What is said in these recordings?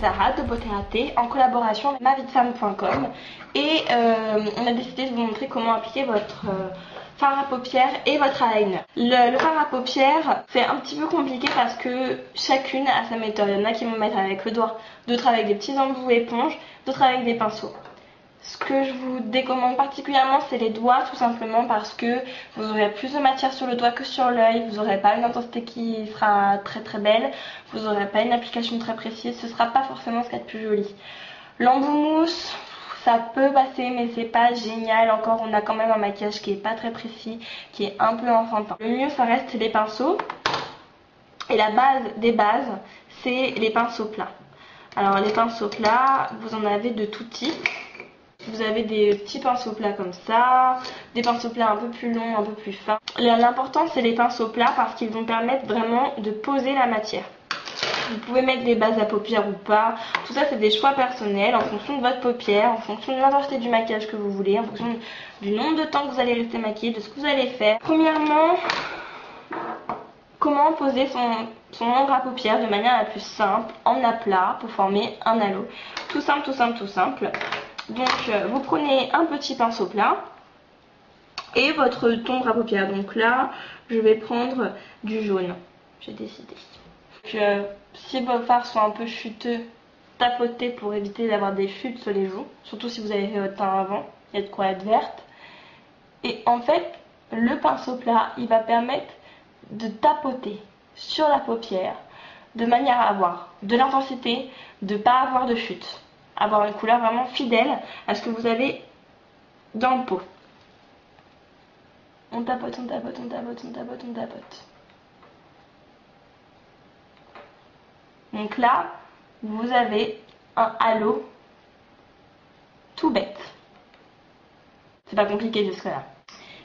Sarah de Beauté à Thé en collaboration avec maviefemme.com et on a décidé de vous montrer comment appliquer votre fard à paupières et votre eyeliner. Le fard à paupières, c'est un petit peu compliqué parce que chacune a sa méthode. Il y en a qui vont mettre avec le doigt, d'autres avec des petits embouts éponges, d'autres avec des pinceaux. Ce que je vous décommande particulièrement, c'est les doigts, tout simplement parce que vous aurez plus de matière sur le doigt que sur l'œil, vous n'aurez pas une intensité qui sera très très belle, vous n'aurez pas une application très précise, ce sera pas forcément ce qu'il y a de plus joli. L'embout mousse, ça peut passer mais c'est pas génial, encore on a quand même un maquillage qui est pas très précis, qui est un peu enfantin. Le mieux ça reste les pinceaux, et la base des bases, c'est les pinceaux plats. Alors les pinceaux plats, vous en avez de tout type. Vous avez des petits pinceaux plats comme ça, des pinceaux plats un peu plus longs, un peu plus fins. L'important c'est les pinceaux plats parce qu'ils vont permettre vraiment de poser la matière. Vous pouvez mettre des bases à paupières ou pas. Tout ça c'est des choix personnels en fonction de votre paupière, en fonction de l'intensité du maquillage que vous voulez, en fonction du nombre de temps que vous allez rester maquillé, de ce que vous allez faire. Premièrement, comment poser son ombre à paupières de manière la plus simple, en aplat, pour former un halo. Tout simple, tout simple, tout simple. Donc vous prenez un petit pinceau plat et votre ombre à paupières. Donc là je vais prendre du jaune, j'ai décidé. Donc, si vos fards sont un peu chuteux, tapotez pour éviter d'avoir des chutes sur les joues. Surtout si vous avez fait votre teint avant, il y a de quoi être verte. Et en fait le pinceau plat il va permettre de tapoter sur la paupière de manière à avoir de l'intensité, de ne pas avoir de chute. Avoir une couleur vraiment fidèle à ce que vous avez dans le pot. On tapote, on tapote, on tapote, on tapote, on tapote. Donc là, vous avez un halo tout bête. C'est pas compliqué jusque-là.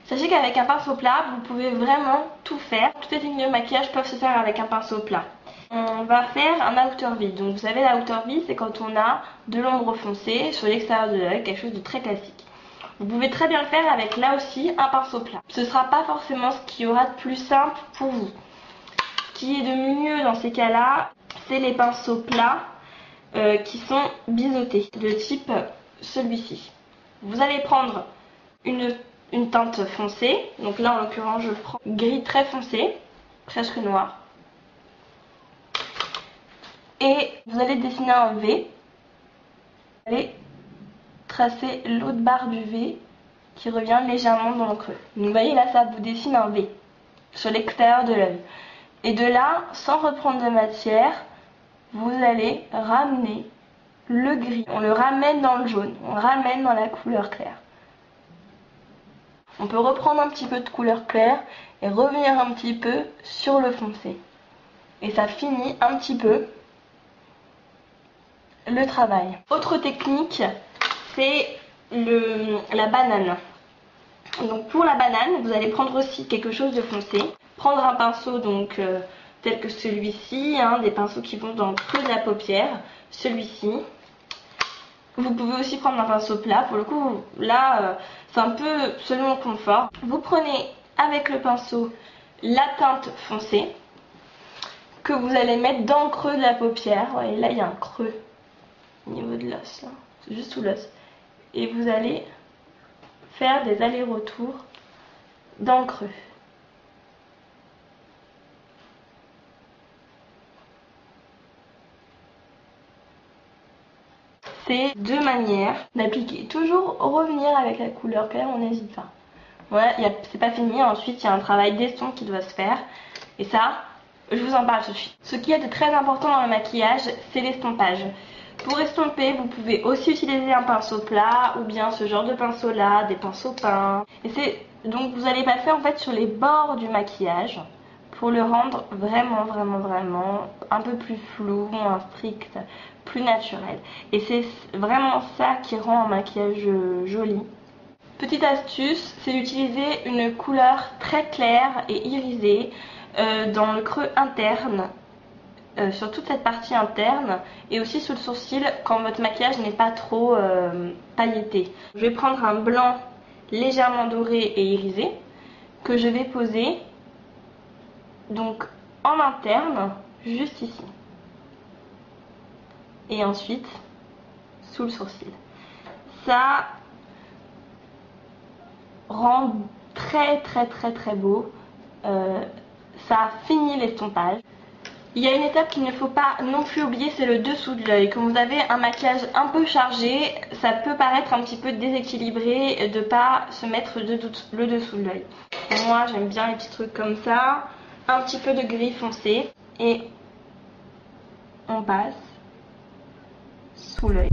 Sachez qu'avec un pinceau plat, vous pouvez vraiment tout faire. Toutes les techniques de maquillage peuvent se faire avec un pinceau plat. On va faire un outer V. Donc vous savez, la outer V, c'est quand on a de l'ombre foncée sur l'extérieur de l'œil, quelque chose de très classique. Vous pouvez très bien le faire avec là aussi un pinceau plat. Ce ne sera pas forcément ce qu'il y aura de plus simple pour vous. Ce qui est de mieux dans ces cas-là, c'est les pinceaux plats qui sont biseautés, de type celui-ci. Vous allez prendre une teinte foncée. Donc là en l'occurrence je prends gris très foncé, presque noir. Et vous allez dessiner un V. Vous allez tracer l'autre barre du V qui revient légèrement dans le creux. Donc vous voyez là ça vous dessine un V sur l'extérieur de l'œil. Et de là, sans reprendre de matière, vous allez ramener le gris. On le ramène dans le jaune, on le ramène dans la couleur claire. On peut reprendre un petit peu de couleur claire et revenir un petit peu sur le foncé. Et ça finit un petit peu le travail. Autre technique, c'est la banane. Donc pour la banane, vous allez prendre aussi quelque chose de foncé. Prendre un pinceau donc tel que celui-ci, des pinceaux qui vont dans le creux de la paupière, celui-ci. Vous pouvez aussi prendre un pinceau plat. Pour le coup, là, c'est un peu selon le confort. Vous prenez avec le pinceau la teinte foncée que vous allez mettre dans le creux de la paupière. Et là, il y a un creux au niveau de l'os, là. C'est juste sous l'os. Et vous allez faire des allers-retours dans le creux. C'est deux manières d'appliquer. Toujours revenir avec la couleur claire, on n'hésite pas. Voilà, c'est pas fini. Ensuite, il y a un travail d'estompe qui doit se faire. Et ça, je vous en parle tout de suite. Ce qui est de très important dans le maquillage, c'est l'estompage. Pour estomper, vous pouvez aussi utiliser un pinceau plat ou bien ce genre de pinceau là, des pinceaux peints. Et donc vous allez passer en fait sur les bords du maquillage pour le rendre vraiment un peu plus flou, moins strict, plus naturel. Et c'est vraiment ça qui rend un maquillage joli. Petite astuce, c'est d'utiliser une couleur très claire et irisée dans le creux interne. Sur toute cette partie interne et aussi sous le sourcil quand votre maquillage n'est pas trop pailleté. Je vais prendre un blanc légèrement doré et irisé que je vais poser donc en interne juste ici. et ensuite sous le sourcil. Ça rend très beau. Ça finit l'estompage. Il y a une étape qu'il ne faut pas non plus oublier, c'est le dessous de l'œil. Quand vous avez un maquillage un peu chargé, ça peut paraître un petit peu déséquilibré de pas se mettre le dessous de l'œil. Moi j'aime bien les petits trucs comme ça, un petit peu de gris foncé et on passe sous l'œil.